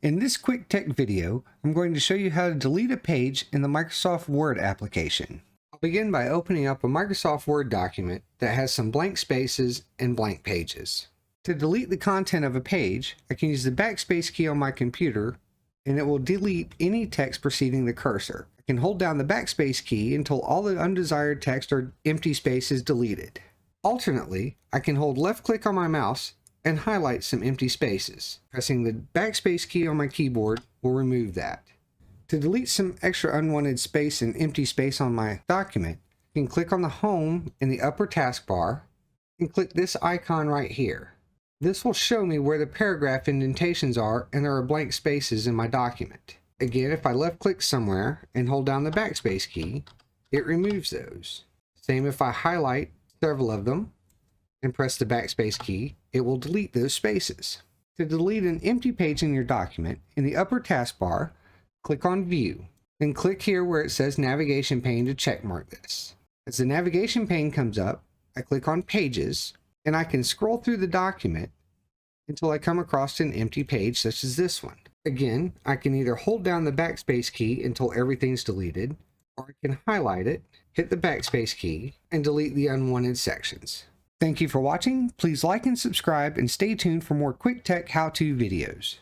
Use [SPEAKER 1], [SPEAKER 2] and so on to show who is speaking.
[SPEAKER 1] In this quick tech video, I'm going to show you how to delete a page in the Microsoft Word application. I'll begin by opening up a Microsoft Word document that has some blank spaces and blank pages. To delete the content of a page, I can use the backspace key on my computer, and it will delete any text preceding the cursor. I can hold down the backspace key until all the undesired text or empty space is deleted. Alternately, I can hold left click on my mouse and highlight some empty spaces. Pressing the backspace key on my keyboard will remove that. To delete some extra unwanted space and empty space on my document, I can click on the home in the upper taskbar and click this icon right here. This will show me where the paragraph indentations are and there are blank spaces in my document. Again, if I left click somewhere and hold down the backspace key, it removes those. Same if I highlight several of them and press the backspace key, it will delete those spaces. To delete an empty page in your document, in the upper taskbar, click on View, then click here where it says Navigation Pane to checkmark this. As the navigation pane comes up, I click on Pages, and I can scroll through the document until I come across an empty page such as this one. Again, I can either hold down the backspace key until everything's deleted, or I can highlight it, hit the backspace key, and delete the unwanted sections. Thank you for watching. Please like and subscribe and stay tuned for more quick tech how-to videos.